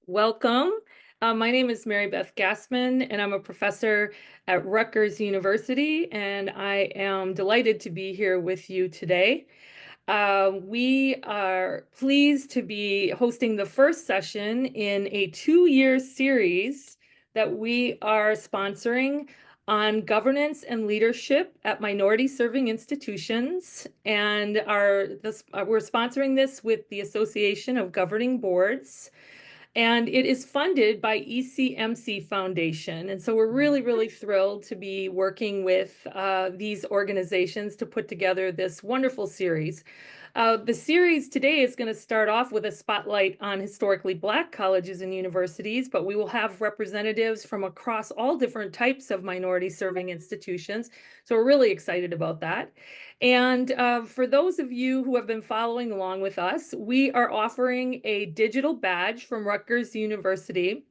Welcome. My name is Mary Beth Gassman, and I'm a professor at Rutgers University, and I am delighted to be here with you today. We are pleased to be hosting the first session in a two-year series that we are sponsoring on governance and leadership at minority-serving institutions. And we're sponsoring this with the Association of Governing Boards. And it is funded by ECMC Foundation. And so we're really thrilled to be working with these organizations to put together this wonderful series. The series today is going to start off with a spotlight on historically Black colleges and universities, but we will have representatives from across all different types of minority serving institutions. So we're really excited about that. And for those of you who have been following along with us, we are offering a digital badge from Rutgers University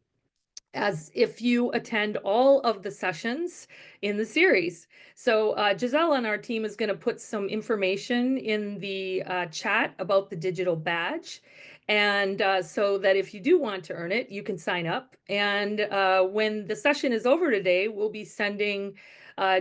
as if you attend all of the sessions in the series. So Giselle on our team is going to put some information in the chat about the digital badge. And so that if you do want to earn it, you can sign up. And when the session is over today, we'll be sending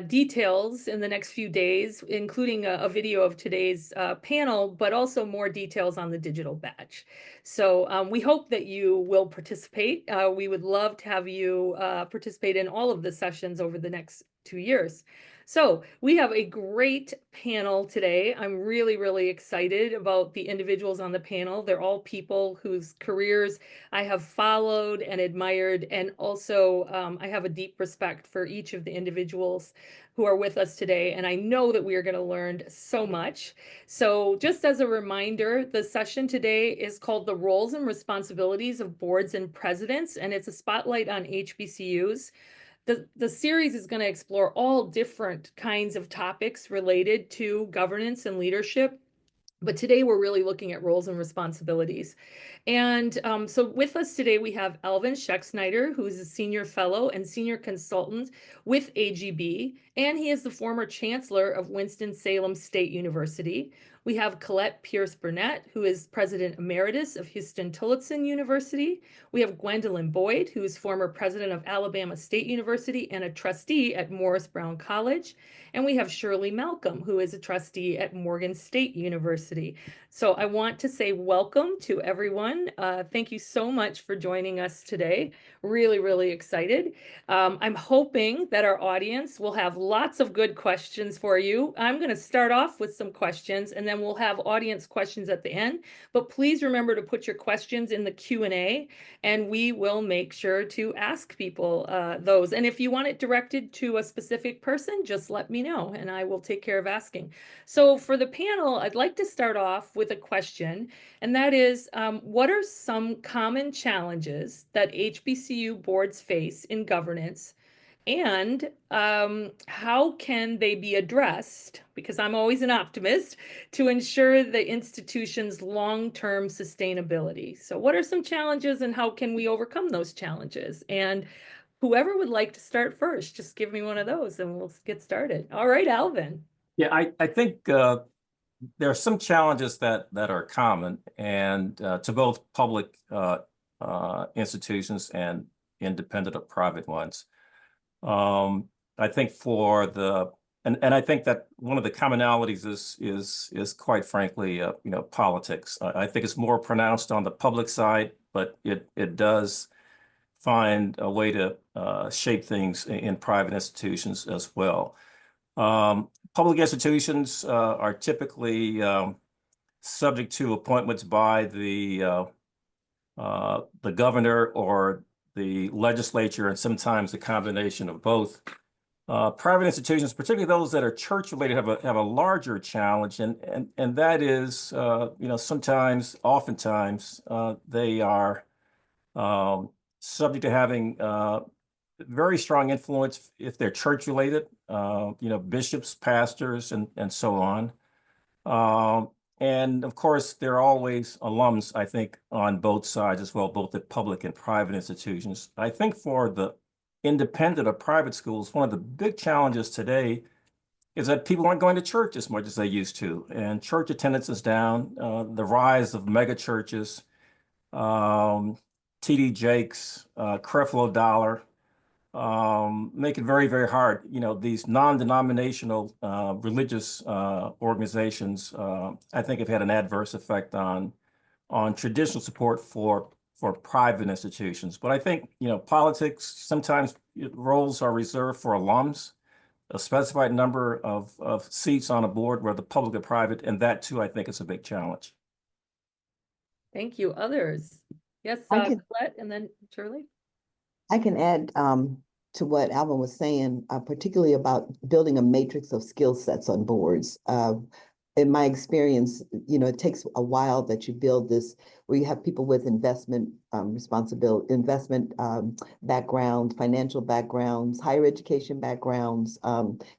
details in the next few days, including a video of today's panel, but also more details on the digital badge. So we hope that you will participate. We would love to have you participate in all of the sessions over the next 2 years. So we have a great panel today. I'm really excited about the individuals on the panel. They're all people whose careers I have followed and admired, and also I have a deep respect for each of the individuals who are with us today, and I know that we are going to learn so much. So just as a reminder, the session today is called The Roles and Responsibilities of Boards and Presidents, and it's a spotlight on HBCUs. The series is going to explore all different kinds of topics related to governance and leadership. But today we're really looking at roles and responsibilities. And so with us today, we have Alvin Schexnayder, who is a senior fellow and senior consultant with AGB, and he is the former chancellor of Winston-Salem State University. We have Colette Pierce-Burnett, who is president emeritus of Houston-Tillotson University. We have Gwendolyn Boyd, who is former president of Alabama State University and a trustee at Morris Brown College. And we have Shirley Malcolm, who is a trustee at Morgan State University. So I want to say welcome to everyone. Thank you so much for joining us today. Really excited. I'm hoping that our audience will have lots of good questions for you. I'm going to start off with some questions, and then we'll have audience questions at the end. But please remember to put your questions in the Q&A, and we will make sure to ask people those. And if you want it directed to a specific person, just let me know, and I will take care of asking. So for the panel, I'd like to start off with a question, and that is, what are some common challenges that HBCU boards face in governance, and how can they be addressed, because I'm always an optimist, to ensure the institution's long-term sustainability? So what are some challenges, and how can we overcome those challenges? And whoever would like to start first, just give me one of those and we'll get started. All right, Alvin. Yeah, I think there are some challenges that are common and to both public institutions and independent or private ones. I think I think that one of the commonalities is quite frankly, politics. I think it's more pronounced on the public side, but it does find a way to shape things in private institutions as well. Public institutions are typically subject to appointments by the governor or the legislature, and sometimes a combination of both. Private institutions, particularly those that are church-related, have a larger challenge, and that is, oftentimes, they are subject to having very strong influence if they're church-related, bishops, pastors, and so on. And of course, there are always alums, I think, on both sides as well, both the public and private institutions. I think for the independent or private schools, one of the big challenges today is that people aren't going to church as much as they used to, and church attendance is down. The rise of mega churches TD Jakes, Creflo Dollar, make it very, very hard. These non-denominational religious organizations, I think, have had an adverse effect on traditional support for private institutions. But I think, politics, sometimes roles are reserved for alums, a specified number of seats on a board, whether public or private, and that too, I think, is a big challenge. Thank you. Others? Yes, I can Colette, and then Shirley. I can add to what Alvin was saying, particularly about building a matrix of skill sets on boards. In my experience, it takes a while that you build this, where you have people with investment responsibility, investment background, financial backgrounds, higher education backgrounds,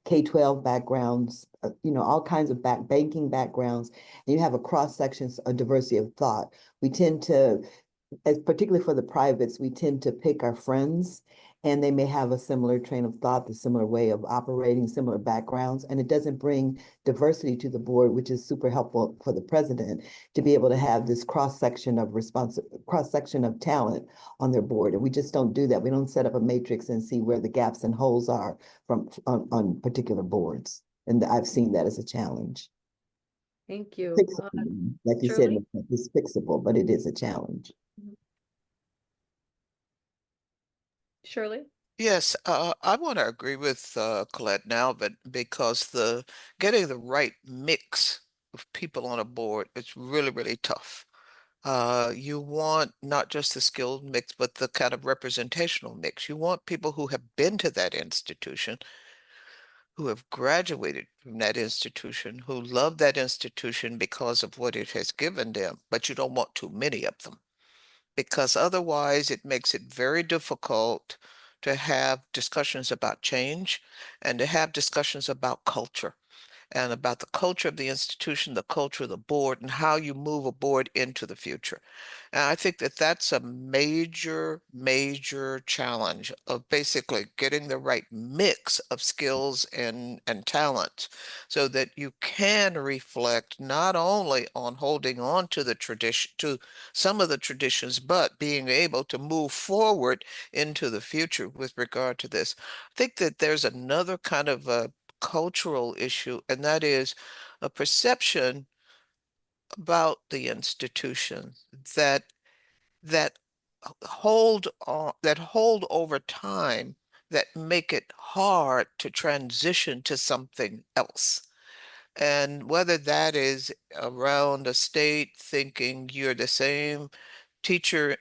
K-12 backgrounds, all kinds of banking backgrounds, and you have a cross section, a diversity of thought. We tend to, as particularly for the privates, we tend to pick our friends, and they may have a similar train of thought, a similar way of operating, similar backgrounds, and it doesn't bring diversity to the board, which is super helpful for the president to be able to have this cross section of talent on their board. And we just don't do that. We don't set up a matrix and see where the gaps and holes are on particular boards. And I've seen that as a challenge. Thank you. Fixable, like you said, Shirley? it's fixable, but it is a challenge. Shirley? Yes, I want to agree with Colette now, but because getting the right mix of people on a board is really, really tough. You want not just the skilled mix, but the kind of representational mix. You want people who have been to that institution, who have graduated from that institution, who love that institution because of what it has given them, but you don't want too many of them, because otherwise it makes it very difficult to have discussions about change and to have discussions about culture and about the culture of the institution, the culture of the board, and how you move a board into the future. And I think that that's a major, major challenge of basically getting the right mix of skills and talent so that you can reflect not only on holding on to the tradition, to some of the traditions, but being able to move forward into the future with regard to this. I think that there's another kind of a cultural issue, and that is a perception about the institution that that hold over time, that make it hard to transition to something else. And whether that is around a state thinking you're the same teacher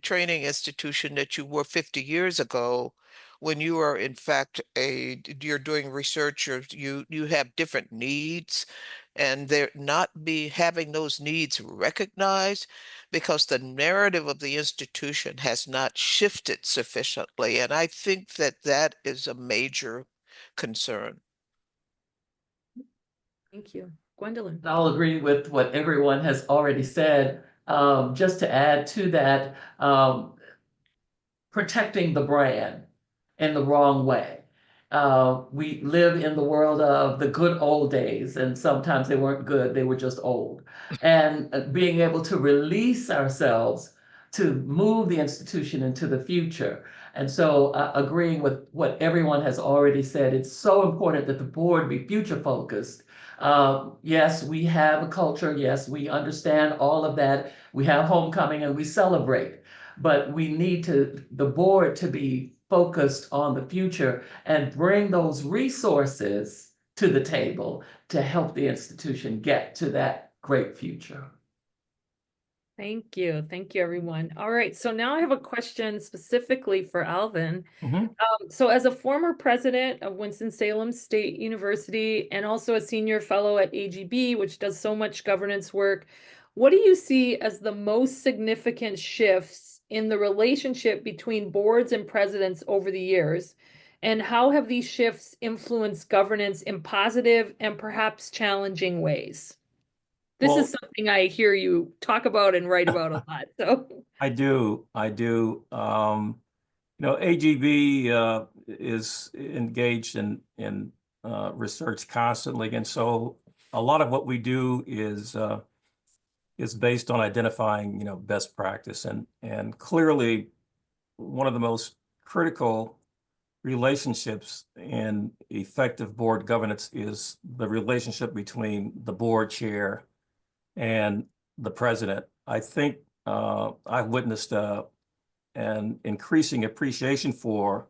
training institution that you were 50 years ago, when you are in fact you're doing research, or you have different needs, and they're not be having those needs recognized because the narrative of the institution has not shifted sufficiently. And I think that that is a major concern. Thank you. Gwendolyn? I'll agree with what everyone has already said. Just to add to that, protecting the brand in the wrong way. We live in the world of the good old days, and sometimes they weren't good, they were just old. And being able to release ourselves to move the institution into the future. And so, agreeing with what everyone has already said, it's so important that the board be future focused. Yes, we have a culture. Yes, we understand all of that. We have homecoming and we celebrate, but we need the board to be focused on the future and bring those resources to the table to help the institution get to that great future. Thank you. Thank you, everyone. All right. So now I have a question specifically for Alvin. So as a former president of Winston-Salem State University and also a senior fellow at AGB, which does so much governance work, what do you see as the most significant shifts in the relationship between boards and presidents over the years? And how have these shifts influenced governance in positive and perhaps challenging ways? This is something I hear you talk about and write about a lot. So I do. AGB is engaged in research constantly, and so a lot of what we do is is based on identifying, best practice. And clearly one of the most critical relationships in effective board governance is the relationship between the board chair and the president. I think I've witnessed an increasing appreciation for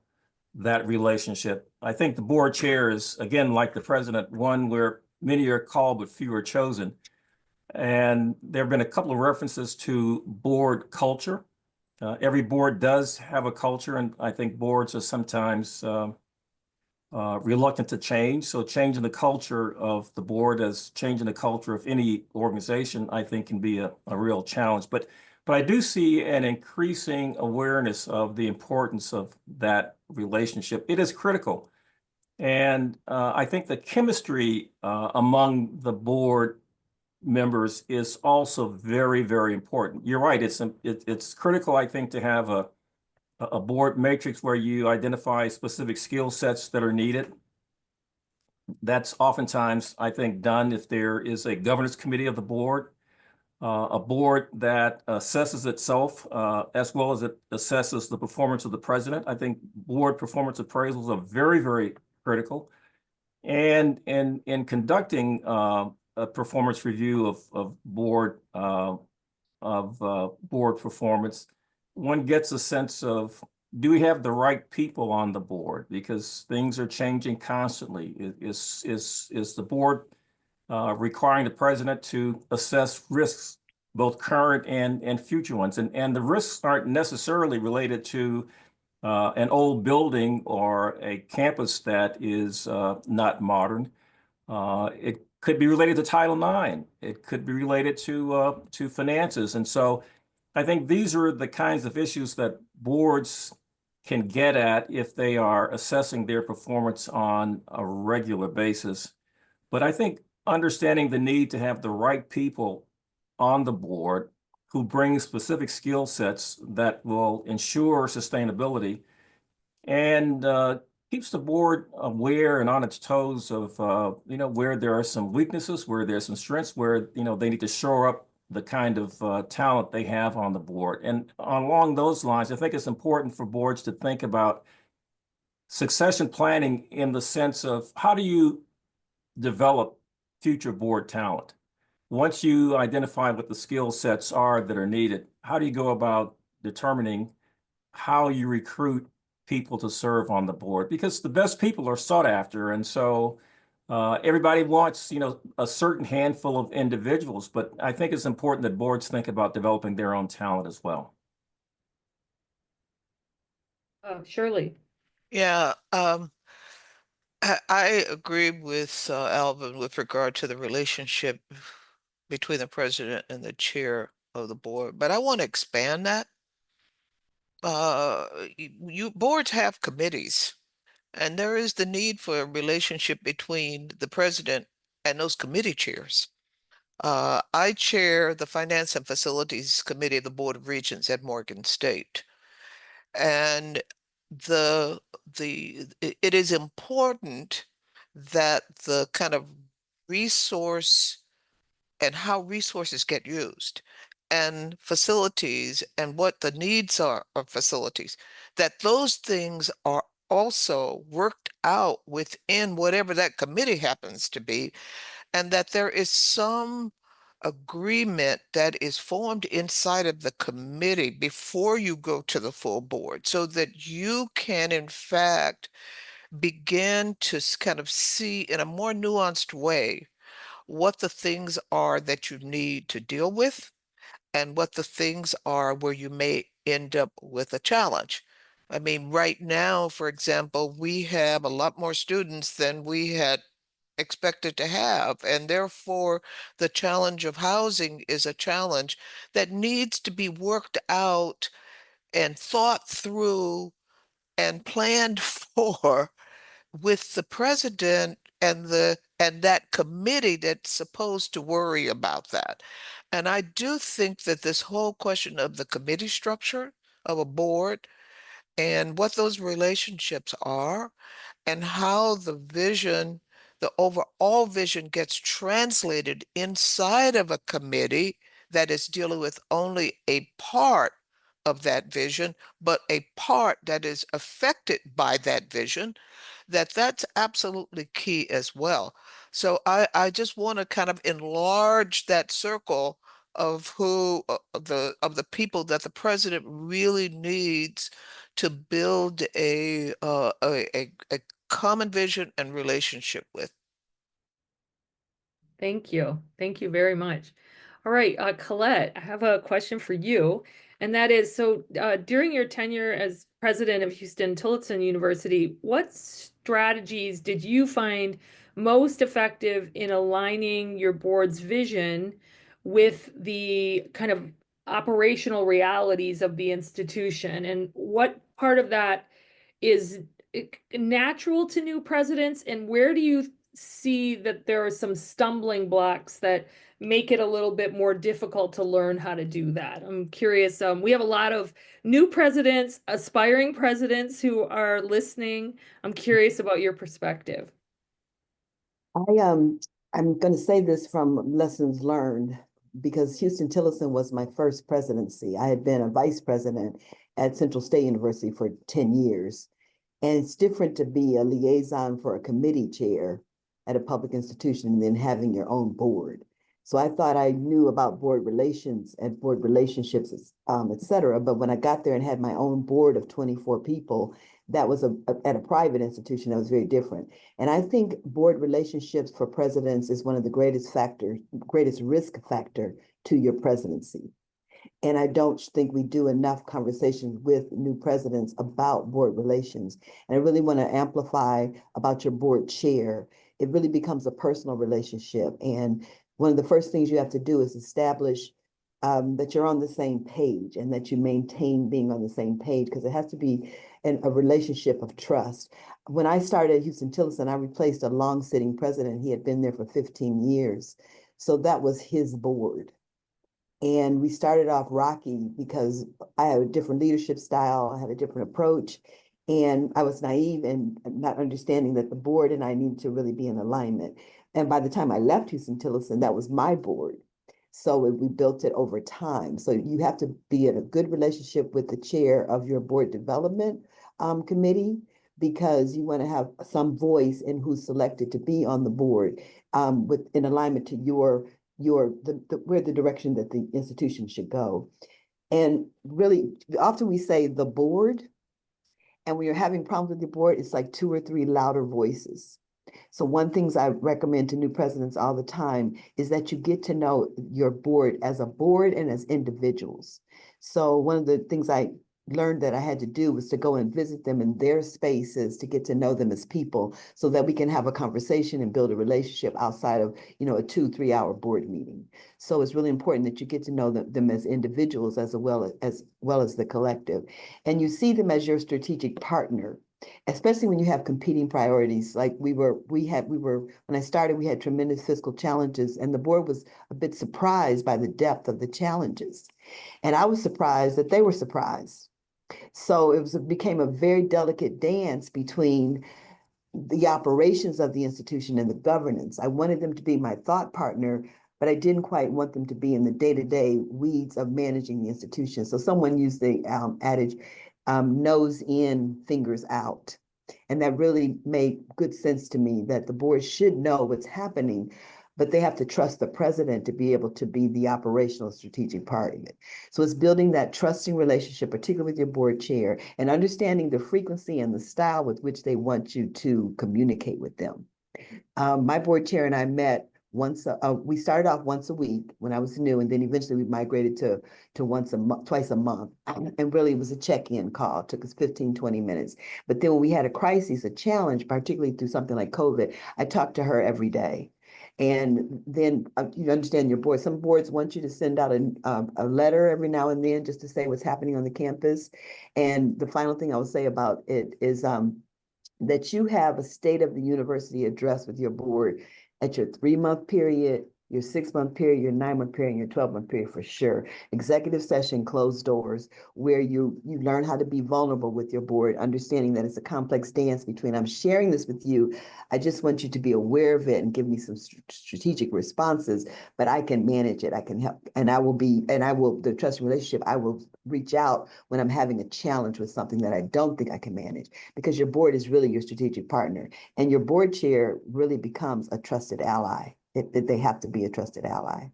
that relationship. I think the board chair is, again, like the president, one where many are called but few are chosen. And there have been a couple of references to board culture. Every board does have a culture, and I think boards are sometimes reluctant to change. So changing the culture of the board as changing the culture of any organization, I think can be a real challenge. But I do see an increasing awareness of the importance of that relationship. It is critical. And I think the chemistry among the board members is also very, very important. You're right. It's critical, I think, to have a board matrix where you identify specific skill sets that are needed. That's oftentimes, I think, done if there is a governance committee of the board, a board that assesses itself as well as it assesses the performance of the president. I think board performance appraisals are very, very critical. And in conducting a performance review of board performance, one gets a sense of, do we have the right people on the board? Because things are changing constantly. Is the board requiring the president to assess risks, both current and future ones? And the risks aren't necessarily related to an old building or a campus that is not modern. It could be related to Title IX. It could be related to finances. And so I think these are the kinds of issues that boards can get at if they are assessing their performance on a regular basis. But I think understanding the need to have the right people on the board who bring specific skill sets that will ensure sustainability and keeps the board aware and on its toes of where there are some weaknesses, where there's some strengths, where they need to shore up the kind of talent they have on the board. And along those lines, I think it's important for boards to think about succession planning in the sense of, how do you develop future board talent? Once you identify what the skill sets are that are needed, how do you go about determining how you recruit people to serve on the board? Because the best people are sought after. And so everybody wants, a certain handful of individuals, but I think it's important that boards think about developing their own talent as well. Shirley. Yeah, I agree with Alvin with regard to the relationship between the president and the chair of the board, but I want to expand that. Boards have committees, and there is the need for a relationship between the president and those committee chairs. I chair the Finance and Facilities Committee of the Board of Regents at Morgan State. And it is important that the kind of resource and how resources get used and facilities and what the needs are of facilities, that those things are also worked out within whatever that committee happens to be, and that there is some agreement that is formed inside of the committee before you go to the full board, so that you can, in fact, begin to kind of see in a more nuanced way what the things are that you need to deal with and what the things are where you may end up with a challenge. I mean, right now, for example, we have a lot more students than we had expected to have, and therefore the challenge of housing is a challenge that needs to be worked out and thought through and planned for with the president and that committee that's supposed to worry about that. And I do think that this whole question of the committee structure of a board and what those relationships are and how the overall vision gets translated inside of a committee that is dealing with only a part of that vision, but a part that is affected by that vision, that's absolutely key as well. So I just want to kind of enlarge that circle of who of the people that the president really needs to build a common vision and relationship with. Thank you. Thank you very much. All right, Colette, I have a question for you. And that is, so during your tenure as president of Houston-Tillotson University, what strategies did you find most effective in aligning your board's vision with the kind of operational realities of the institution? And what part of that is natural to new presidents, and where do you see that there are some stumbling blocks that make it a little bit more difficult to learn how to do that? I'm curious. We have a lot of new presidents, aspiring presidents who are listening. I'm curious about your perspective. I'm going to say this from lessons learned because Houston-Tillotson was my first presidency. I had been a vice president at Central State University for 10 years. And it's different to be a liaison for a committee chair at a public institution than having your own board. So I thought I knew about board relations and board relationships, et cetera. But when I got there and had my own board of 24 people, that was at a private institution that was very different. And I think board relationships for presidents is one of the greatest risk factor to your presidency. And I don't think we do enough conversations with new presidents about board relations. And I really want to amplify about your board chair. It really becomes a personal relationship. And one of the first things you have to do is establish that you're on the same page and that you maintain being on the same page, because it has to be a relationship of trust. When I started at Houston-Tillotson, I replaced a long-sitting president. He had been there for 15 years. So that was his board. And we started off rocky because I had a different leadership style, I had a different approach, and I was naive and not understanding that the board and I needed to really be in alignment. And by the time I left Houston-Tillotson, that was my board. So we built it over time. So you have to be in a good relationship with the chair of your board development committee, because you want to have some voice in who's selected to be on the board in alignment to where the direction that the institution should go. And really, often we say the board, and when you're having problems with your board, it's like two or three louder voices. So one things I recommend to new presidents all the time is that you get to know your board as a board and as individuals. So one of the things I learned that I had to do was to go and visit them in their spaces to get to know them as people, so that we can have a conversation and build a relationship outside of, a 2-3 hour board meeting. So it's really important that you get to know them as individuals as well as the collective. And you see them as your strategic partner, especially when you have competing priorities. Like when I started, we had tremendous fiscal challenges, and the board was a bit surprised by the depth of the challenges. And I was surprised that they were surprised. So it became a very delicate dance between the operations of the institution and the governance. I wanted them to be my thought partner, but I didn't quite want them to be in the day-to-day weeds of managing the institution. So someone used the adage, nose in, fingers out. And that really made good sense to me, that the board should know what's happening, but they have to trust the president to be able to be the operational strategic part of it. So it's building that trusting relationship, particularly with your board chair, and understanding the frequency and the style with which they want you to communicate with them. My board chair and I met we started off once a week when I was new, and then eventually we migrated to twice a month. And really it was a check-in call. It took us 15-20 minutes. But then when we had a crisis, a challenge, particularly through something like COVID, I talked to her every day. And then you understand your board. Some boards want you to send out a letter every now and then just to say what's happening on the campus. And the final thing I will say about it is that you have a state of the university address with your board at your 3-month period, your 6-month period, your 9-month period, and your 12-month period for sure. Executive session, closed doors, where you learn how to be vulnerable with your board, understanding that it's a complex dance between I'm sharing this with you. I just want you to be aware of it and give me some strategic responses, but I can manage it. I can help, and the trusting relationship, I will reach out when I'm having a challenge with something that I don't think I can manage, because your board is really your strategic partner, and your board chair really becomes a trusted ally. They have to be a trusted ally.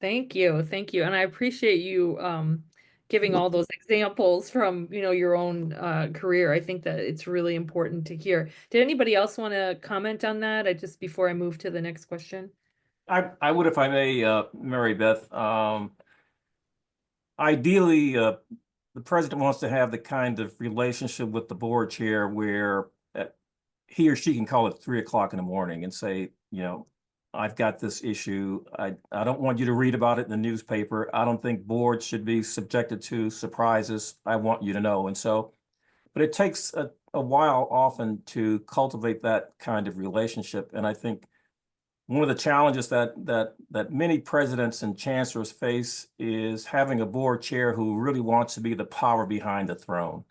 Thank you. Thank you. And I appreciate you giving all those examples from, your own career. I think that it's really important to hear. Did anybody else want to comment on that? Before I move to the next question. I would, if I may, Mary Beth. Ideally, the president wants to have the kind of relationship with the board chair where he or she can call at 3 o'clock in the morning and say, I've got this issue. I don't want you to read about it in the newspaper. I don't think boards should be subjected to surprises. I want you to know. And so, but it takes a while often to cultivate that kind of relationship. And I think one of the challenges that many presidents and chancellors face is having a board chair who really wants to be the power behind the throne.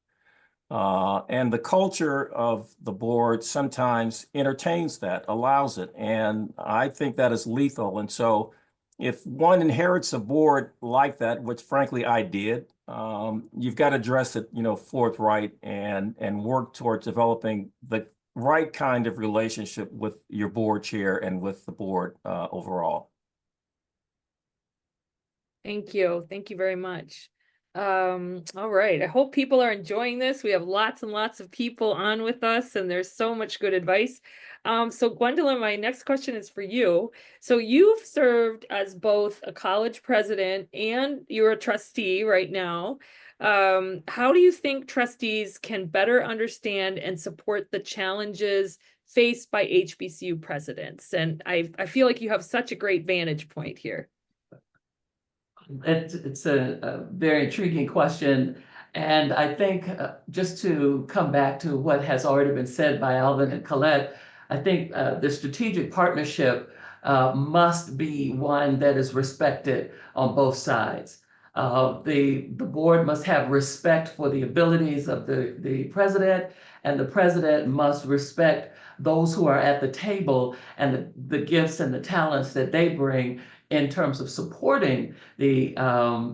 And the culture of the board sometimes entertains that, allows it. And I think that is lethal. And so if one inherits a board like that, which frankly I did, you've got to address it, forthright and work towards developing the right kind of relationship with your board chair and with the board overall. Thank you. Thank you very much. All right. I hope people are enjoying this. We have lots and lots of people on with us, and there's so much good advice. So Gwendolyn, my next question is for you. So you've served as both a college president and you're a trustee right now. How do you think trustees can better understand and support the challenges faced by HBCU presidents? And I feel like you have such a great vantage point here. It's a very intriguing question. And I think just to come back to what has already been said by Alvin and Colette, I think the strategic partnership must be one that is respected on both sides. The board must have respect for the abilities of the president, and the president must respect those who are at the table and the gifts and the talents that they bring in terms of supporting the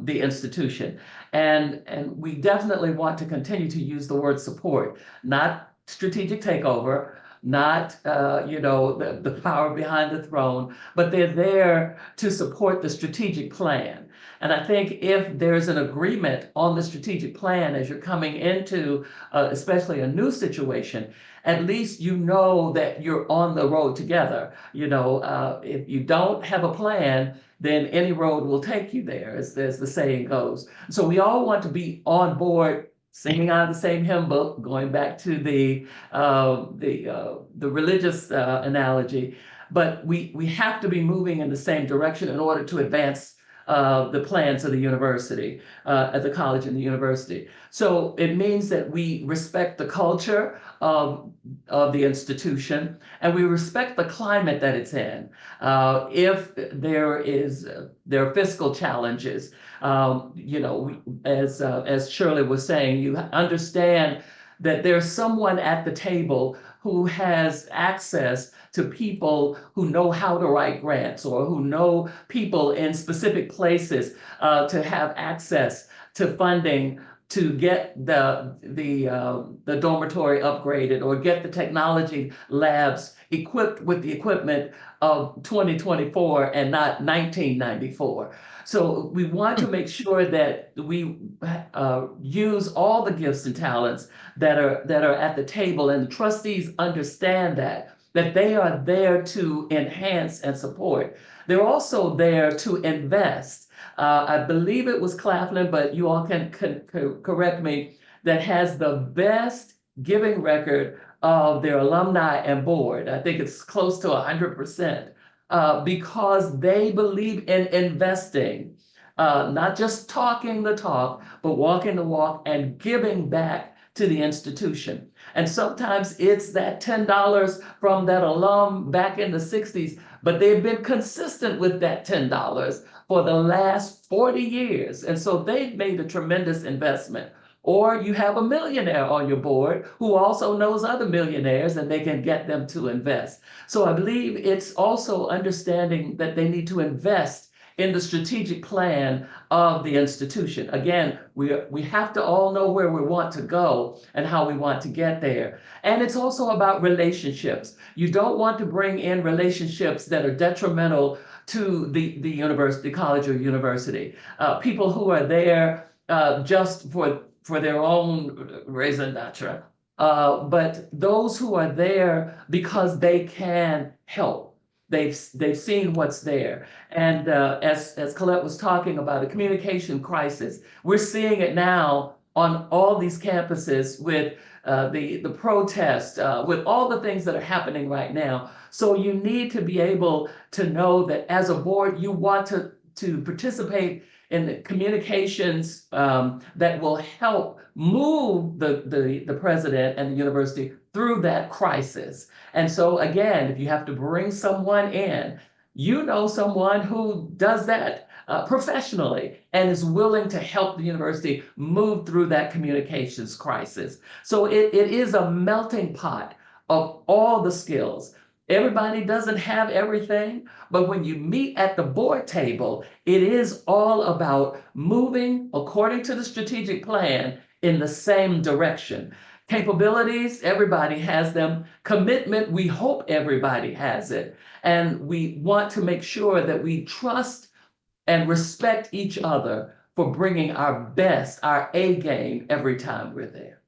institution. And we definitely want to continue to use the word support, not strategic takeover, not the power behind the throne, but they're there to support the strategic plan. And I think if there's an agreement on the strategic plan as you're coming into especially a new situation, at least you know that you're on the road together. If you don't have a plan, then any road will take you there, as the saying goes. So we all want to be on board, singing out of the same hymn book, going back to the religious analogy. But we have to be moving in the same direction in order to advance the plans of the university, at the college and the university. So it means that we respect the culture of the institution, and we respect the climate that it's in. If there are fiscal challenges, as Shirley was saying, you understand that there's someone at the table who has access to people who know how to write grants, or who know people in specific places to have access to funding to get the dormitory upgraded, or get the technology labs equipped with the equipment of 2024 and not 1994. So we want to make sure that we use all the gifts and talents that are at the table, and the trustees understand that they are there to enhance and support. They're also there to invest. I believe it was Claflin, but you all can correct me, that has the best giving record of their alumni and board. I think it's close to 100%, because they believe in investing, not just talking the talk, but walking the walk and giving back to the institution. And sometimes it's that $10 from that alum back in the 60s but they've been consistent with that $10 for the last 40 years. And so they've made a tremendous investment. Or you have a millionaire on your board who also knows other millionaires and they can get them to invest. So I believe it's also understanding that they need to invest in the strategic plan of the institution. Again, we have to all know where we want to go and how we want to get there. And it's also about relationships. You don't want to bring in relationships that are detrimental to the university, college or university. People who are there just for their own raison d'etre, but those who are there because they can help. They've seen what's there. And as Colette was talking about, a communication crisis, we're seeing it now on all these campuses with the protest, with all the things that are happening right now. So you need to be able to know that as a board, you want to participate in the communications that will help move the president and the university through that crisis. And so again, if you have to bring someone in, you know someone who does that professionally and is willing to help the university move through that communications crisis. So it is a melting pot of all the skills. Everybody doesn't have everything, but when you meet at the board table, it is all about moving according to the strategic plan in the same direction. Capabilities, everybody has them. Commitment, we hope everybody has it. And we want to make sure that we trust and respect each other for bringing our best, our A game every time we're there.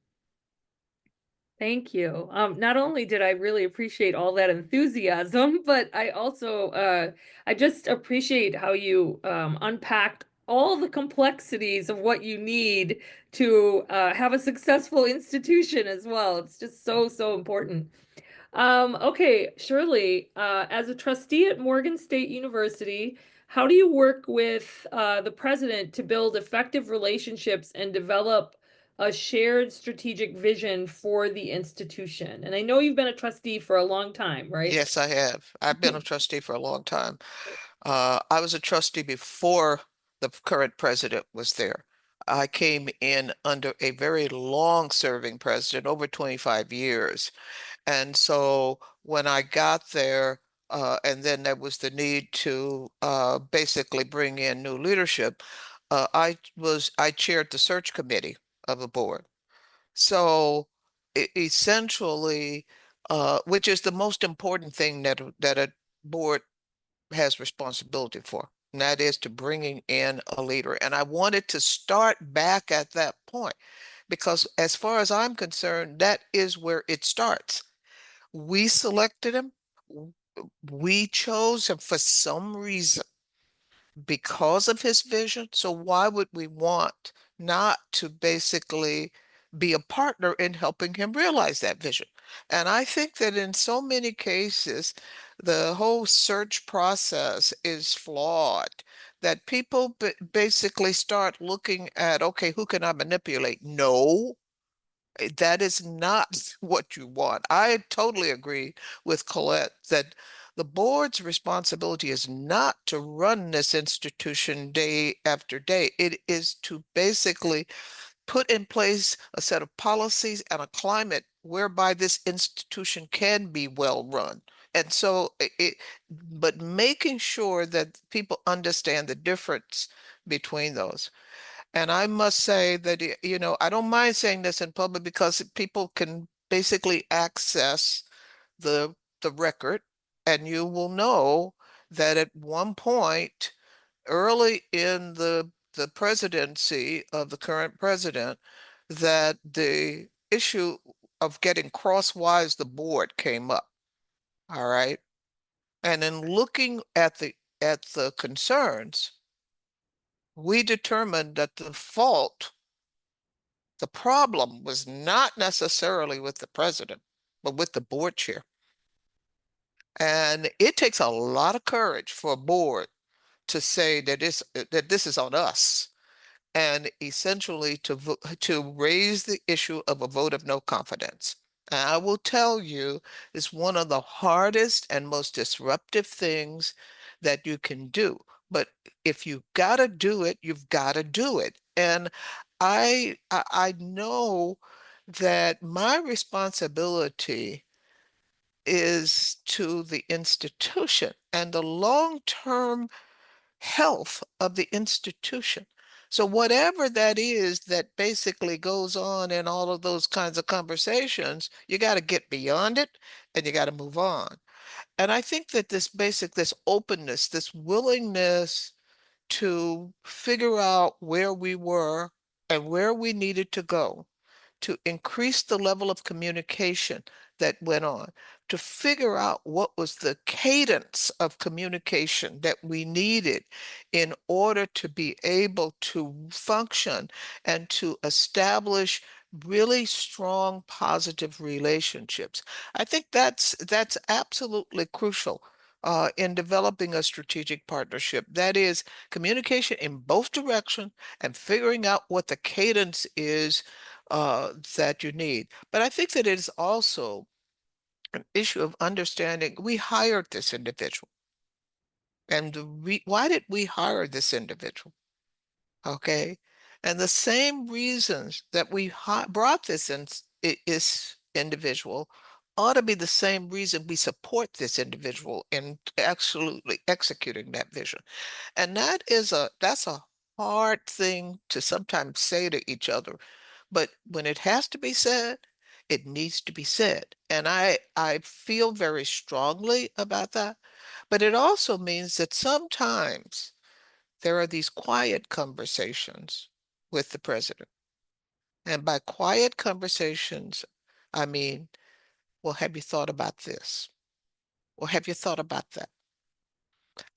Thank you. Not only did I really appreciate all that enthusiasm, but I also I just appreciate how you unpacked all the complexities of what you need to have a successful institution as well. It's just so, so important. Okay, Shirley, as a trustee at Morgan State University, how do you work with the president to build effective relationships and develop a shared strategic vision for the institution? And I know you've been a trustee for a long time, right? Yes, I have. I've been a trustee for a long time. I was a trustee before the current president was there. I came in under a very long-serving president, over 25 years. And so when I got there, and then there was the need to basically bring in new leadership, I chaired the search committee of the board. So essentially, which is the most important thing that a board has responsibility for, and that is to bringing in a leader. And I wanted to start back at that point because as far as I'm concerned, that is where it starts. We selected him. We chose him for some reason because of his vision. So why would we want not to basically be a partner in helping him realize that vision? And I think that in so many cases, the whole search process is flawed, that people basically start looking at, okay, who can I manipulate? No, that is not what you want. I totally agree with Colette that the board's responsibility is not to run this institution day after day. It is to basically put in place a set of policies and a climate whereby this institution can be well run. And so but making sure that people understand the difference between those. And I must say that, I don't mind saying this in public because people can basically access the record, and you will know that at one point early in the presidency of the current president, that the issue of getting crosswise the board came up. All right. And in looking at the concerns, we determined that the problem was not necessarily with the president, but with the board chair. And it takes a lot of courage for a board to say that this is on us, and essentially to raise the issue of a vote of no confidence. And I will tell you, it's one of the hardest and most disruptive things that you can do. But if you gotta do it, you've gotta do it. And I know that my responsibility is to the institution and the long-term health of the institution. So whatever that is that basically goes on in all of those kinds of conversations, you got to get beyond it and you got to move on. And I think that this openness, this willingness to figure out where we were and where we needed to go, to increase the level of communication that went on, to figure out what was the cadence of communication that we needed in order to be able to function and to establish really strong positive relationships. I think that's absolutely crucial in developing a strategic partnership. That is communication in both directions and figuring out what the cadence is that you need. But I think that it is also an issue of understanding we hired this individual. And why did we hire this individual? Okay. And the same reasons that we brought this individual ought to be the same reason we support this individual in absolutely executing that vision. And that's a hard thing to sometimes say to each other. But when it has to be said, it needs to be said. And I feel very strongly about that. But it also means that sometimes there are these quiet conversations with the president. And by quiet conversations, I mean, well, have you thought about this? Well, have you thought about that?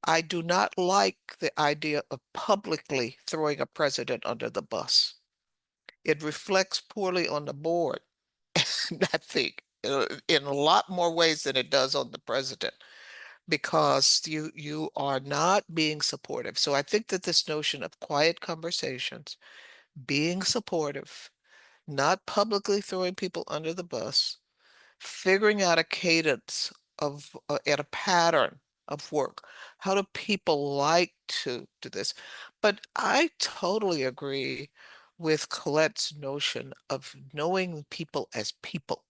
I do not like the idea of publicly throwing a president under the bus. It reflects poorly on the board, I think, in a lot more ways than it does on the president, because you are not being supportive. So I think that this notion of quiet conversations, being supportive, not publicly throwing people under the bus, figuring out a cadence of and a pattern of work. How do people like to do this? But I totally agree with Colette's notion of knowing people as people,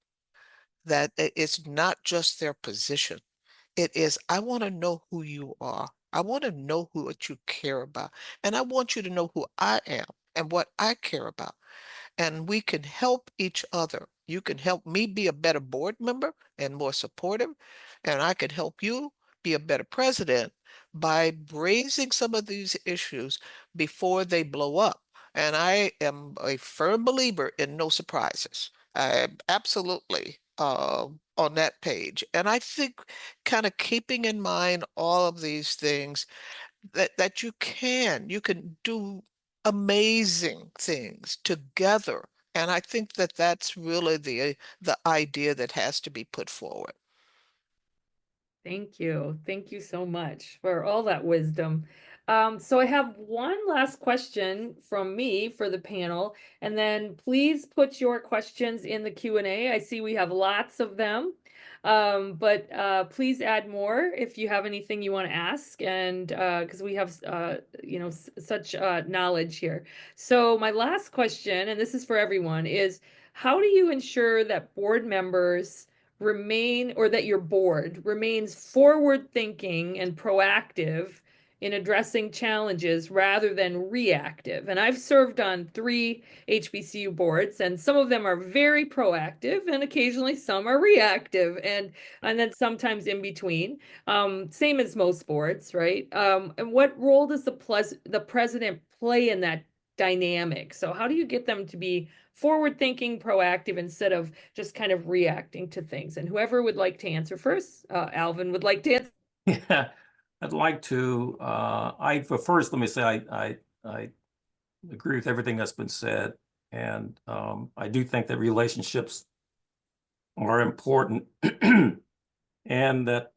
that it's not just their position. It is, I want to know who you are. I want to know what you care about. And I want you to know who I am and what I care about, and we can help each other. You can help me be a better board member and more supportive, and I can help you be a better president by raising some of these issues before they blow up. And I am a firm believer in no surprises. I absolutely on that page. And I think kind of keeping in mind all of these things that you can do amazing things together. And I think that that's really the idea that has to be put forward. Thank you. Thank you so much for all that wisdom. So I have one last question from me for the panel, and then please put your questions in the Q&A. I see we have lots of them, but please add more if you have anything you want to ask, and because we have such knowledge here. So my last question, and this is for everyone, is how do you ensure that board members remain, or that your board remains forward thinking and proactive in addressing challenges rather than reactive? And I've served on 3 HBCU boards, and some of them are very proactive and occasionally some are reactive, and then sometimes in between. Same as most boards, right? And what role does the president play in that dynamic? So how do you get them to be forward thinking, proactive, instead of just kind of reacting to things? And whoever would like to answer first, Alvin would like to answer. Yeah, I'd like to. But first, let me say I agree with everything that's been said, and I do think that relationships are important, and that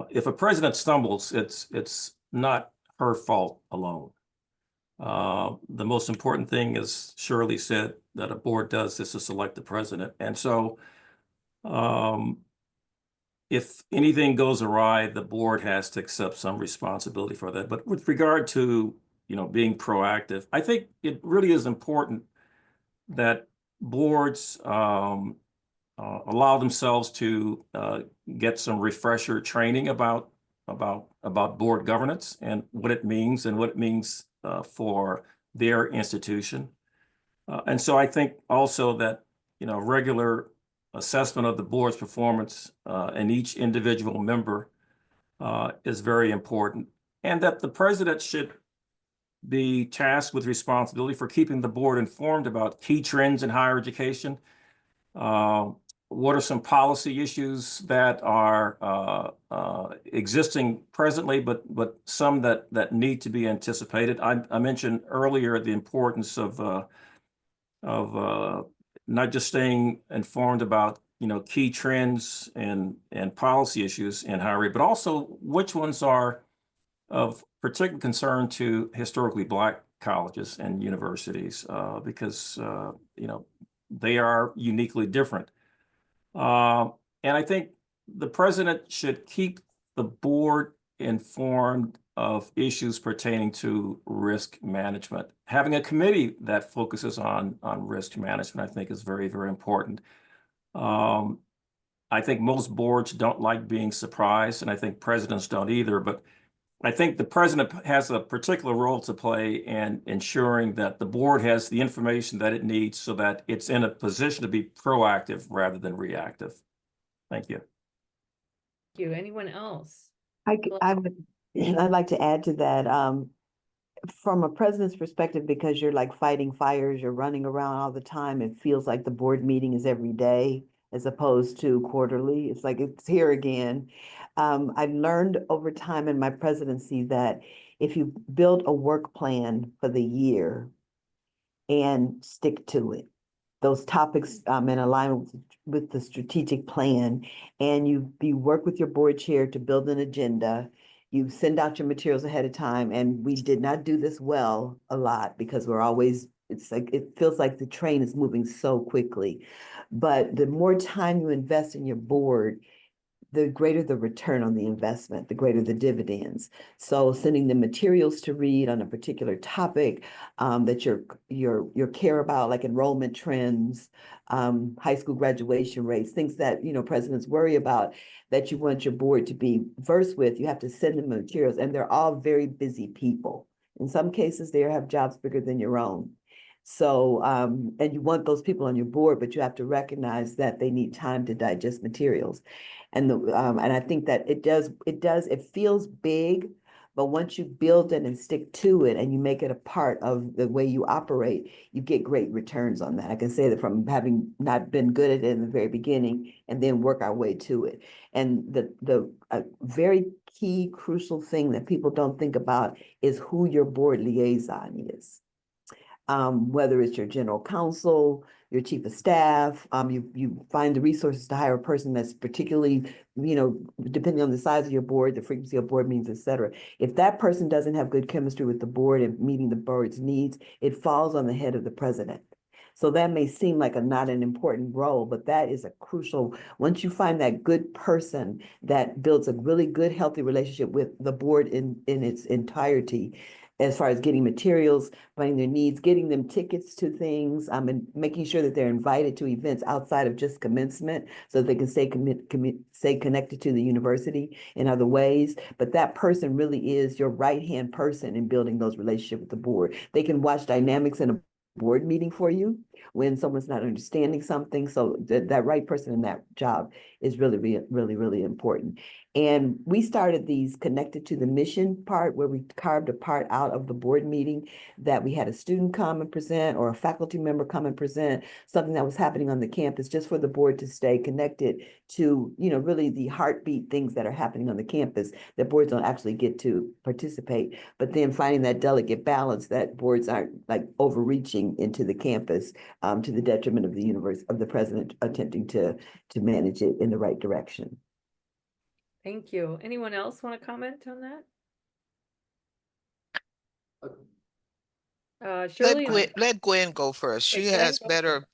if a president stumbles, it's not her fault alone. The most important thing, as Shirley said, that a board does is to select the president. And so if anything goes awry, the board has to accept some responsibility for that. But with regard to, being proactive, I think it really is important that boards allow themselves to get some refresher training about board governance and what it means for their institution. And so I think also that regular assessment of the board's performance and each individual member is very important, and that the president should be tasked with responsibility for keeping the board informed about key trends in higher education. What are some policy issues that are existing presently, but some that need to be anticipated? I mentioned earlier the importance of not just staying informed about key trends and policy issues in higher ed, but also which ones are of particular concern to historically Black colleges and universities, because they are uniquely different. And I think the president should keep the board informed of issues pertaining to risk management. Having a committee that focuses on risk management, I think, is very, very important. I think most boards don't like being surprised, and I think presidents don't either, but I think the president has a particular role to play in ensuring that the board has the information that it needs so that it's in a position to be proactive rather than reactive. Thank you. Thank you. Anyone else? I'd like to add to that. From a president's perspective, because you're like fighting fires, you're running around all the time, it feels like the board meeting is every day as opposed to quarterly. It's like it's here again. I've learned over time in my presidency that if you build a work plan for the year and stick to it, those topics in alignment with the strategic plan, and you work with your board chair to build an agenda. You send out your materials ahead of time, and we did not do this well a lot because we're always, it's like, it feels like the train is moving so quickly. But the more time you invest in your board, the greater the return on the investment, the greater the dividends. So sending them materials to read on a particular topic that you care about, like enrollment trends, high school graduation rates, things that presidents worry about that you want your board to be versed with, you have to send them materials, and they're all very busy people. In some cases, they have jobs bigger than your own. So, and you want those people on your board, but you have to recognize that they need time to digest materials. And I think that it feels big, but once you build it and stick to it and you make it a part of the way you operate, you get great returns on that. I can say that from having not been good at it in the very beginning and then work our way to it. And the very key crucial thing that people don't think about is who your board liaison is. Whether it's your general counsel, your chief of staff, you find the resources to hire a person that's particularly, depending on the size of your board, the frequency of board meetings, et cetera. If that person doesn't have good chemistry with the board and meeting the board's needs, it falls on the head of the president. So that may seem like not an important role, but that is a crucial, once you find that good person that builds a really good, healthy relationship with the board in its entirety, as far as getting materials, finding their needs, getting them tickets to things, and making sure that they're invited to events outside of just commencement so that they can stay connected to the university in other ways. But that person really is your right-hand person in building those relationships with the board. They can watch dynamics in a board meeting for you when someone's not understanding something. So that right person in that job is really, really, really important. And we started these connected to the mission part, where we carved a part out of the board meeting that we had a student come and present or a faculty member come and present something that was happening on the campus, just for the board to stay connected to, really the heartbeat things that are happening on the campus that boards don't actually get to participate. But then finding that delicate balance that boards aren't like overreaching into the campus to the detriment of the universe, of the president attempting to manage it in the right direction. Thank you. Anyone else want to comment on that? Let Shirley, Gwen go first. let She Glenn has go first.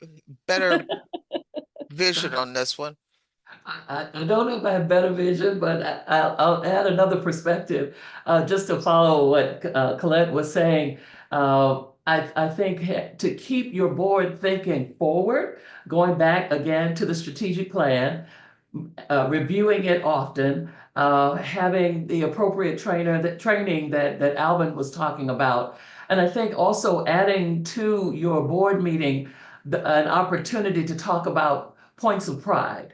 better vision on this one. I don't know if I have better vision, but I'll add another perspective just to follow what Colette was saying. I think to keep your board thinking forward, going back again to the strategic plan, reviewing it often, having the appropriate training that Alvin was talking about. And I think also adding to your board meeting an opportunity to talk about points of pride,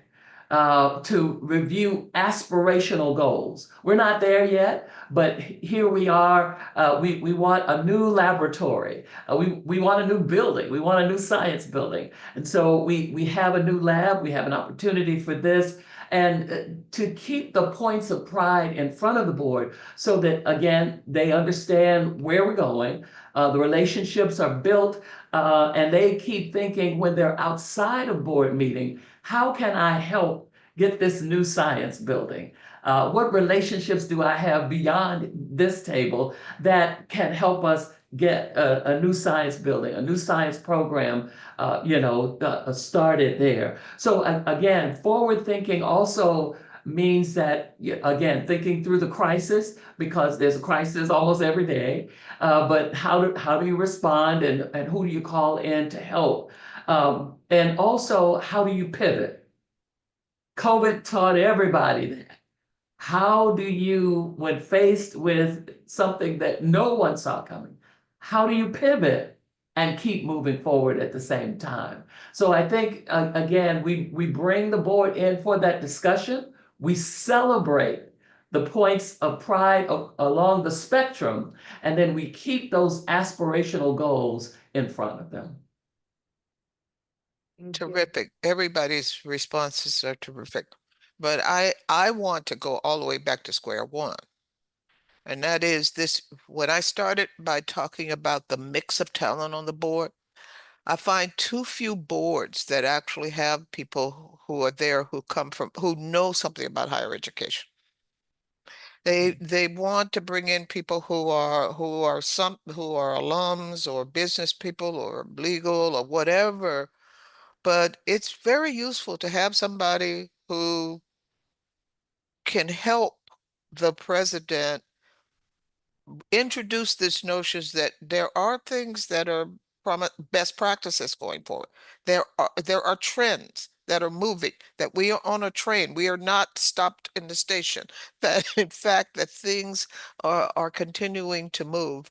to review aspirational goals. We're not there yet, but here we are. We want a new laboratory. We want a new building. We want a new science building. And so we have a new lab. We have an opportunity for this. And to keep the points of pride in front of the board so that, again, they understand where we're going. The relationships are built, and they keep thinking when they're outside of board meeting, how can I help get this new science building? What relationships do I have beyond this table that can help us get a new science building, a new science program, started there? So again, forward thinking also means that, again, thinking through the crisis, because there's a crisis almost every day, but how do you respond, and who do you call in to help? And also, how do you pivot? COVID taught everybody that. How do you, when faced with something that no one saw coming, how do you pivot and keep moving forward at the same time? So I think, again, we bring the board in for that discussion. We celebrate the points of pride along the spectrum, and then we keep those aspirational goals in front of them. Thank you. Terrific. Everybody's responses are terrific. But I want to go all the way back to square one. And that is this, when I started by talking about the mix of talent on the board, I find too few boards that actually have people who are there who know something about higher education. They want to bring in people who are alums or business people or legal or whatever, but it's very useful to have somebody who can help the president introduce this notions that there are things that are best practices going forward. There are trends that are moving, that we are on a train. We are not stopped in the station, that in fact that things are continuing to move.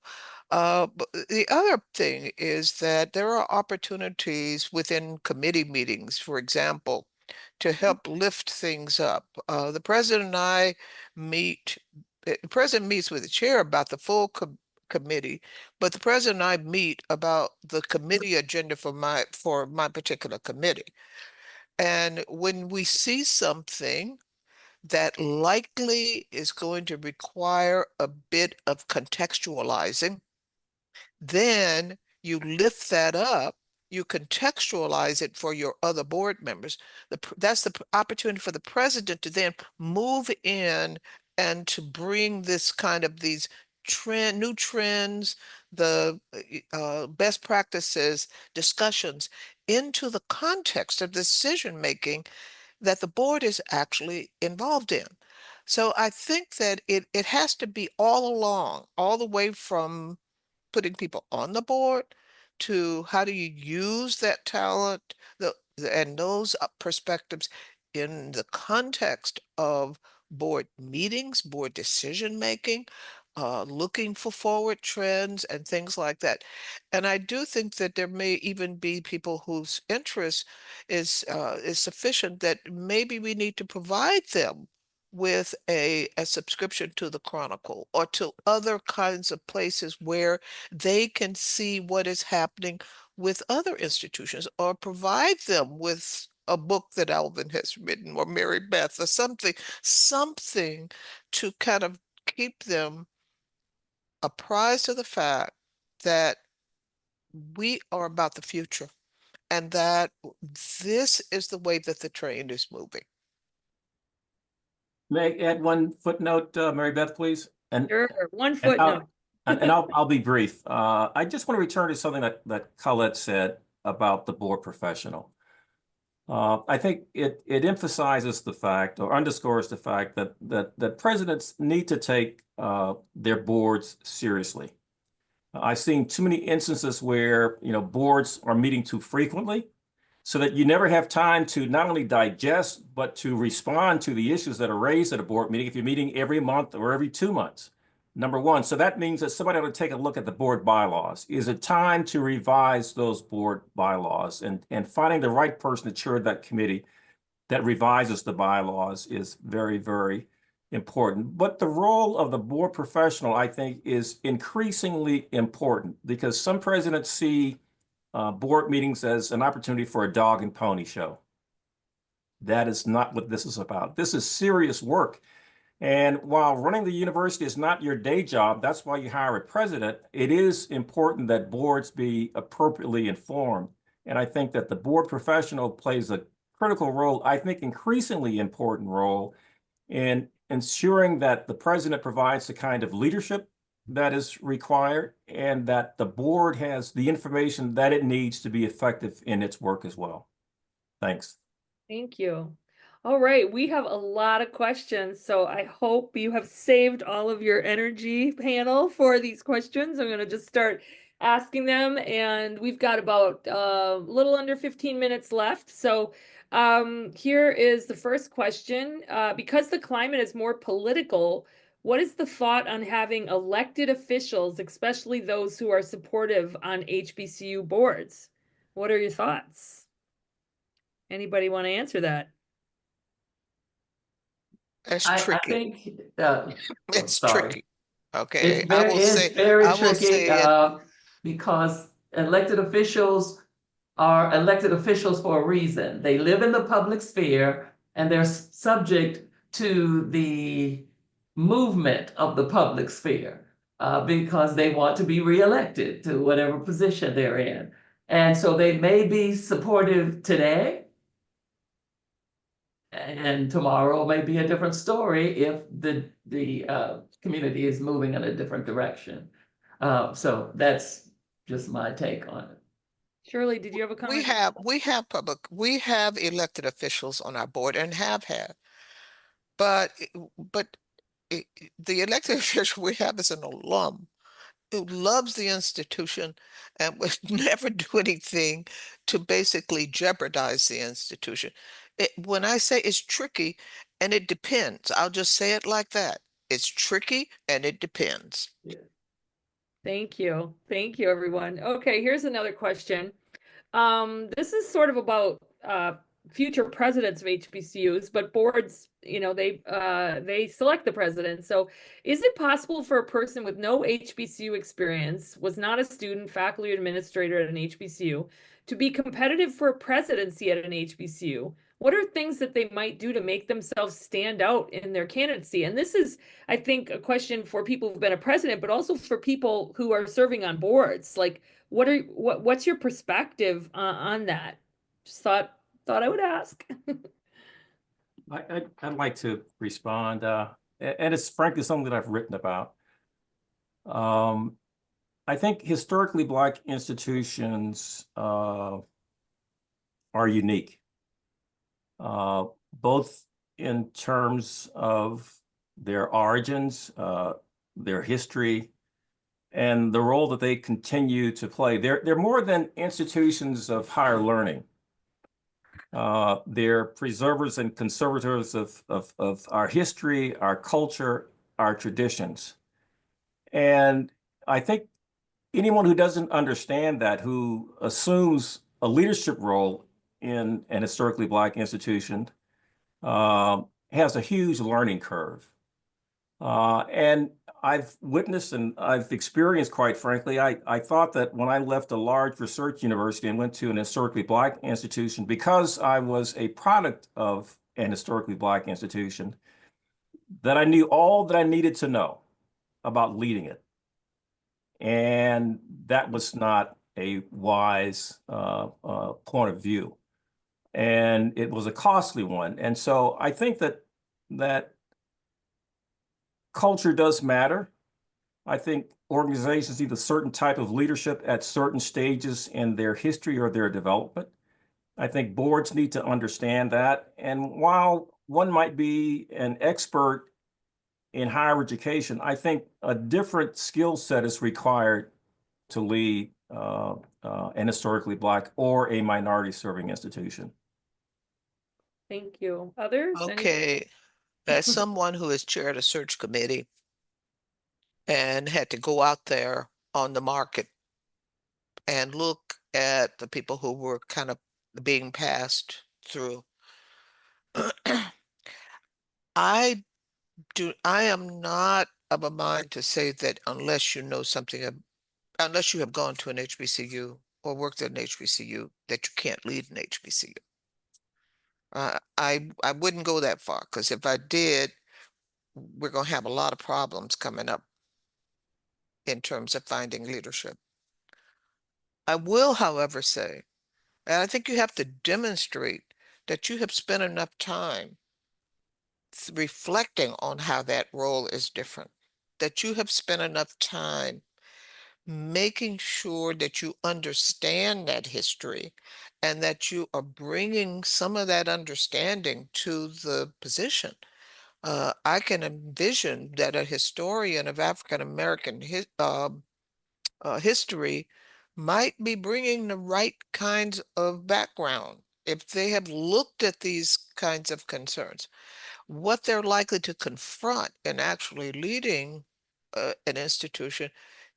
But the other thing is that there are opportunities within committee meetings, for example, to help lift things up. The president and I meet the president meets with the chair about the full committee, but the president and I meet about the committee agenda for my particular committee. And when we see something that likely is going to require a bit of contextualizing, then you lift that up, you contextualize it for your other board members. That's the opportunity for the president to then move in and to bring this kind of these new trends, the best practices, discussions into the context of decision making that the board is actually involved in. So I think that it has to be all along, all the way from putting people on the board to how do you use that talent and those perspectives in the context of board meetings, board decision making, looking for forward trends and things like that. And I do think that there may even be people whose interest is sufficient that maybe we need to provide them with a subscription to the Chronicle or to other kinds of places where they can see what is happening with other institutions, or provide them with a book that Alvin has written or Mary Beth or something to kind of keep them apprised of the fact that we are about the future and that this is the way that the train is moving. May I add one footnote, Mary Beth, please? Sure, one And footnote. And I'll be brief. I just want to return to something that Colette said about the board professional. I think it emphasizes the fact or underscores the fact that presidents need to take their boards seriously. I've seen too many instances where boards are meeting too frequently, so that you never have time to not only digest but to respond to the issues that are raised at a board meeting if you're meeting every month or every 2 months. Number one, so that means that somebody ought to take a look at the board bylaws. Is it time to revise those board bylaws? And finding the right person to chair that committee that revises the bylaws is very, very important. But the role of the board professional, I think, is increasingly important because some presidents see board meetings as an opportunity for a dog and pony show. That is not what this is about. This is serious work. And while running the university is not your day job, that's why you hire a president, it is important that boards be appropriately informed. And I think that the board professional plays a critical role, I think increasingly important role in ensuring that the president provides the kind of leadership that is required and that the board has the information that it needs to be effective in its work as well. Thanks. Thank you. All right, we have a lot of questions, so I hope you have saved all of your energy panel for these questions. I'm going to just start asking them, and we've got about a little under 15 minutes left. So here is the first question. Because the climate is more political, what is the thought on having elected officials, especially those who are supportive on HBCU boards? What are your thoughts? Anybody want to answer that? That's I tricky. think, It's sorry. tricky. Okay, It's very I will tricky say it. because elected officials are elected officials for a reason. They live in the public sphere and they're subject to the movement of the public sphere because they want to be reelected to whatever position they're in. And so they may be supportive today, and tomorrow may be a different story if the community is moving in a different direction. So that's just my take on it. Shirley, did you have a comment? We have elected officials on our board and have had, but the elected official we have is an alum who loves the institution and would never do anything to basically jeopardize the institution. When I say it's tricky, and it depends, I'll just say it like that. It's tricky and it depends. Yeah. Thank you. Thank you, everyone. Okay, here's another question. This is sort of about future presidents of HBCUs, but boards, they select the president. So is it possible for a person with no HBCU experience, was not a student, faculty, or administrator at an HBCU, to be competitive for a presidency at an HBCU? What are things that they might do to make themselves stand out in their candidacy? And this is, I think, a question for people who've been a president, but also for people who are serving on boards. Like, what's your perspective on that? Just thought I would ask. I'd like to respond, and it's frankly something that I've written about. I think historically Black institutions are unique, both in terms of their origins, their history, and the role that they continue to play. They're more than institutions of higher learning. They're preservers and conservators of our history, our culture, our traditions. And I think anyone who doesn't understand that, who assumes a leadership role in an historically Black institution, has a huge learning curve. And I've witnessed and I've experienced, quite frankly, I thought that when I left a large research university and went to an historically Black institution, because I was a product of an historically Black institution, that I knew all that I needed to know about leading it. And that was not a wise point of view. And it was a costly one. And so I think that culture does matter. I think organizations need a certain type of leadership at certain stages in their history or their development. I think boards need to understand that. And while one might be an expert in higher education, I think a different skill set is required to lead an historically Black or a minority serving institution. Thank you. Others? Okay, as someone who has chaired a search committee and had to go out there on the market and look at the people who were kind of being passed through, I am not of a mind to say that unless you know something, unless you have gone to an HBCU or worked at an HBCU, that you can't lead an HBCU. I wouldn't go that far, because if I did, we're going to have a lot of problems coming up in terms of finding leadership. I will, however, say, and I think you have to demonstrate that you have spent enough time reflecting on how that role is different, that you have spent enough time making sure that you understand that history and that you are bringing some of that understanding to the position. I can envision that a historian of African American history might be bringing the right kinds of background if they have looked at these kinds of concerns. What they're likely to confront in actually leading an institution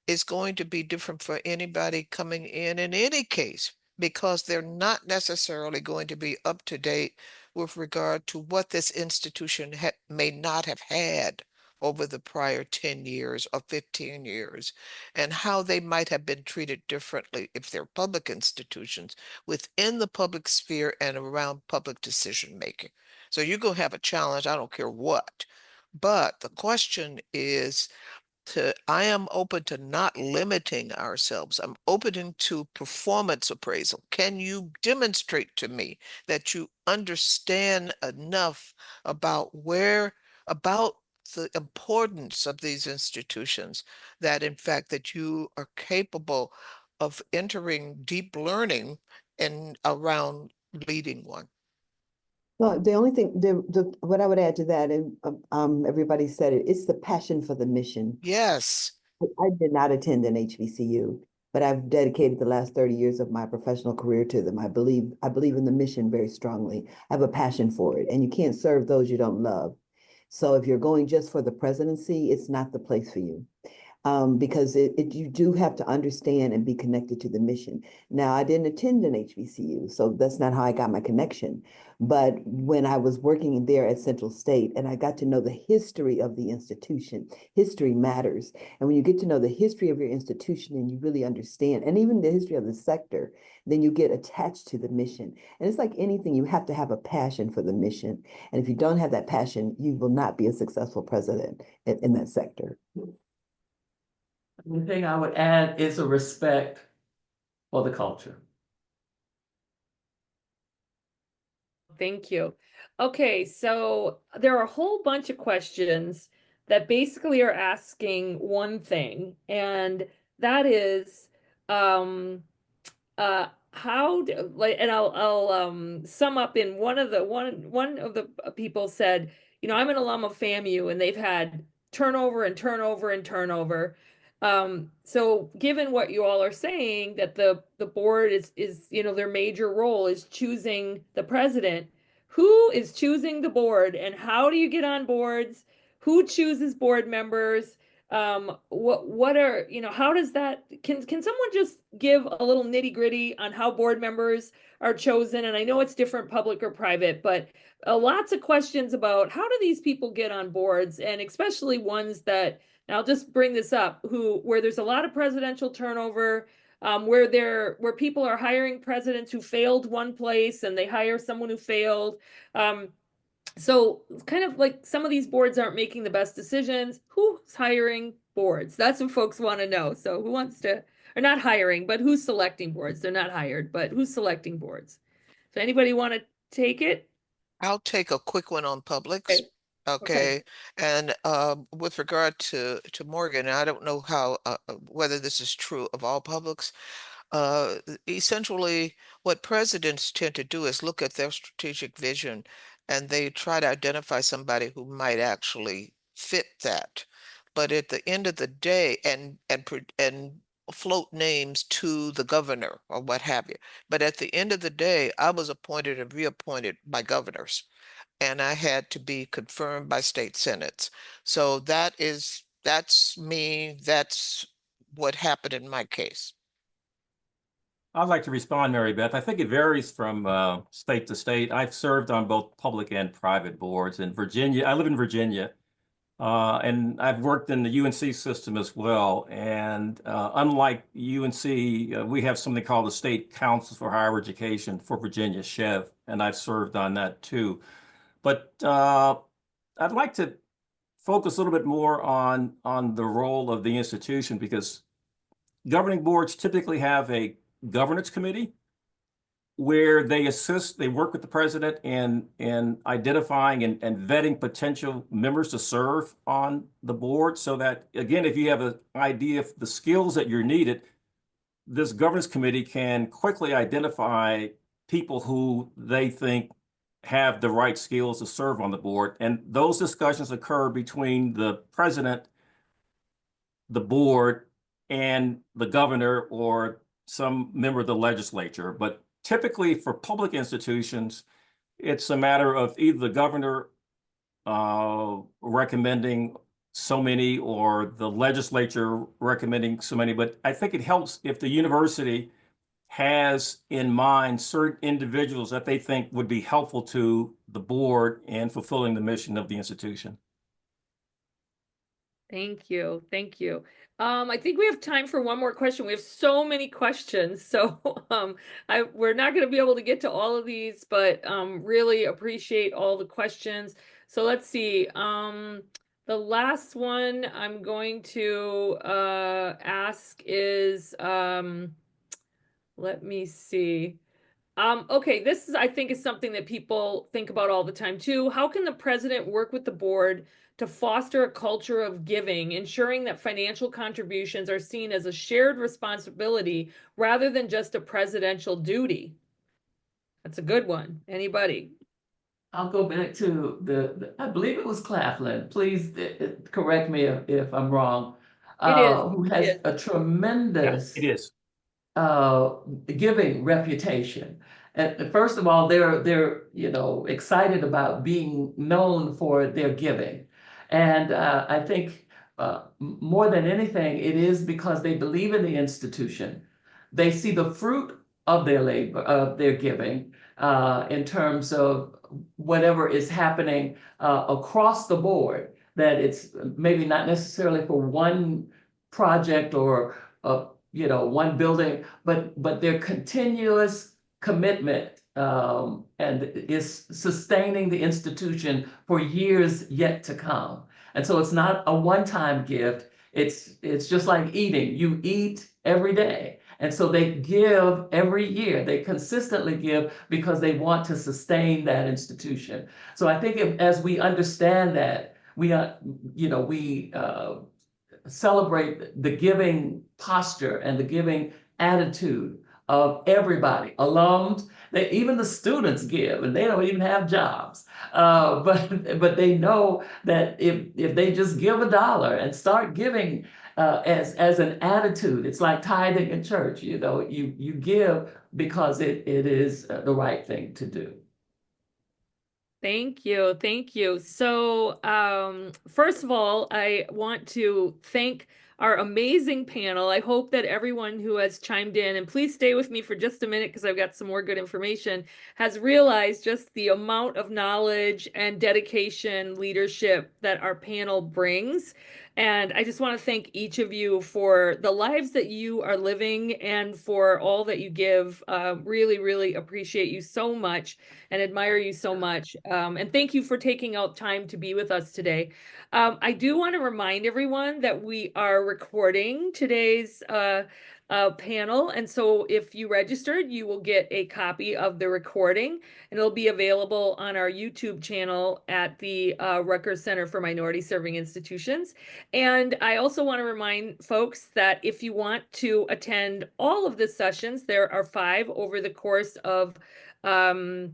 is going to be different for anybody coming in any case, because they're not necessarily going to be up to date with regard to what this institution may not have had over the prior 10 years or 15 years, and how they might have been treated differently if they're public institutions within the public sphere and around public decision making. So you're going to have a challenge, I don't care what. But the question is, I am open to not limiting ourselves. I'm open to performance appraisal. Can you demonstrate to me that you understand enough about about the importance of these institutions, that in fact that you are capable of entering deep learning and around leading one? Well, the only thing, what I would add to that, and everybody said it, it's the passion for the mission. Yes. I did not attend an HBCU, but I've dedicated the last 30 years of my professional career to them. I believe in the mission very strongly. I have a passion for it, and you can't serve those you don't love. So if you're going just for the presidency, it's not the place for you. Because you do have to understand and be connected to the mission. Now, I didn't attend an HBCU, so that's not how I got my connection. But when I was working there at Central State and I got to know the history of the institution, history matters. And when you get to know the history of your institution and you really understand, and even the history of the sector, then you get attached to the mission. And it's like anything, you have to have a passion for the mission. And if you don't have that passion, you will not be a successful president in that sector. The thing I would add is a respect for the culture. Thank you. Okay, so there are a whole bunch of questions that basically are asking one thing, and that is, how do, like, and I'll sum up in one of the people said, I'm an alum of FAMU, and they've had turnover and turnover and turnover. So given what you all are saying, that the board is their major role is choosing the president, who is choosing the board, and how do you get on boards? Who chooses board members? What are, how does that, can someone just give a little nitty gritty on how board members are chosen? And I know it's different public or private, but lots of questions about how do these people get on boards, and especially ones that, and I'll just bring this up, where there's a lot of presidential turnover, where people are hiring presidents who failed one place and they hire someone who failed. So kind of like some of these boards aren't making the best decisions. Who's hiring boards? That's what folks want to know. So who wants to, or not hiring, but who's selecting boards? They're not hired, but who's selecting boards? So anybody want to take it? I'll take a quick one on Publix. Okay. Okay. Okay, and with regard to Morgan, I don't know how whether this is true of all publics. Essentially, what presidents tend to do is look at their strategic vision, and they try to identify somebody who might actually fit that. But at the end of the day, and float names to the governor or what have you. But at the end of the day, I was appointed and reappointed by governors, and I had to be confirmed by state senates. So that's me. That's what happened in my case. I'd like to respond, Mary Beth. I think it varies from state to state. I've served on both public and private boards in Virginia. I live in Virginia, and I've worked in the UNC system as well. And unlike UNC, we have something called the State Council for Higher Education for Virginia, SCHEV, and I've served on that too. But I'd like to focus a little bit more on the role of the institution, because governing boards typically have a governance committee where they work with the president in identifying and vetting potential members to serve on the board, so that, again, if you have an idea of the skills that you're needed, this governance committee can quickly identify people who they think have the right skills to serve on the board. And those discussions occur between the president, the board, and the governor or some member of the legislature. But typically for public institutions, it's a matter of either the governor recommending so many or the legislature recommending so many. But I think it helps if the university has in mind certain individuals that they think would be helpful to the board in fulfilling the mission of the institution. Thank you. Thank you. I think we have time for one more question. We have so many questions, so we're not going to be able to get to all of these, but really appreciate all the questions. So let's see. The last one I'm going to ask is, let me see. Okay, this is, I think, is something that people think about all the time too. How can the president work with the board to foster a culture of giving, ensuring that financial contributions are seen as a shared responsibility rather than just a presidential duty? That's a good one. Anybody? I'll go back to I believe it was Claflin. Please correct me if I'm wrong. It is. Who It has is. a Yeah, tremendous it is. uh, giving reputation. And first of all, they're excited about being known for their giving, and I think more than anything, it is because they believe in the institution. They see the fruit of their labor, of their giving, in terms of whatever is happening across the board. That it's maybe not necessarily for one project or one building, but their continuous commitment and is sustaining the institution for years yet to come. And so it's not a one-time gift. It's just like eating. You eat every day. And so they give every year. They consistently give because they want to sustain that institution. So I think as we understand that, we celebrate the giving posture and the giving attitude of everybody, alums. Even the students give, and they don't even have jobs. But they know that if they just give $1 and start giving as an attitude, it's like tithing in church. You give because it is the right thing to do. Thank you. Thank you. So, first of all, I want to thank our amazing panel. I hope that everyone who has chimed in, and please stay with me for just a minute because I've got some more good information, has realized just the amount of knowledge and dedication, leadership that our panel brings. And I just want to thank each of you for the lives that you are living and for all that you give. Really, really appreciate you so much and admire you so much. And thank you for taking out time to be with us today. I do want to remind everyone that we are recording today's panel. And so if you registered, you will get a copy of the recording, and it'll be available on our YouTube channel at the Rutgers Center for Minority Serving Institutions. And I also want to remind folks that if you want to attend all of the sessions, there are 5 over the course of a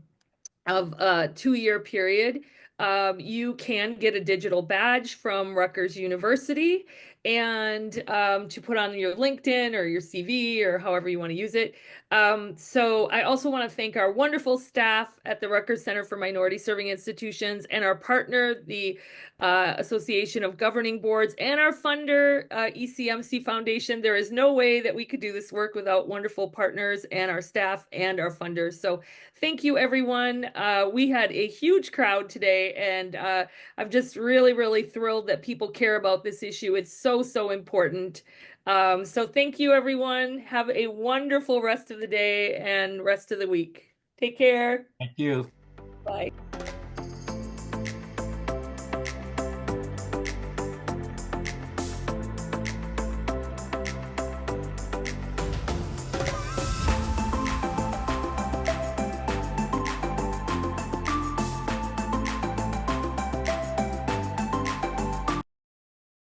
2-year period. You can get a digital badge from Rutgers University and to put on your LinkedIn or your CV or however you want to use it. So I also want to thank our wonderful staff at the Rutgers Center for Minority Serving Institutions and our partner, the Association of Governing Boards, and our funder, ECMC Foundation. There is no way that we could do this work without wonderful partners and our staff and our funders. So thank you, everyone. We had a huge crowd today, and I'm just really, really thrilled that people care about this issue. It's so, so important. So thank you, everyone. Have a wonderful rest of the day and rest of the week. Take care. Thank you. Bye.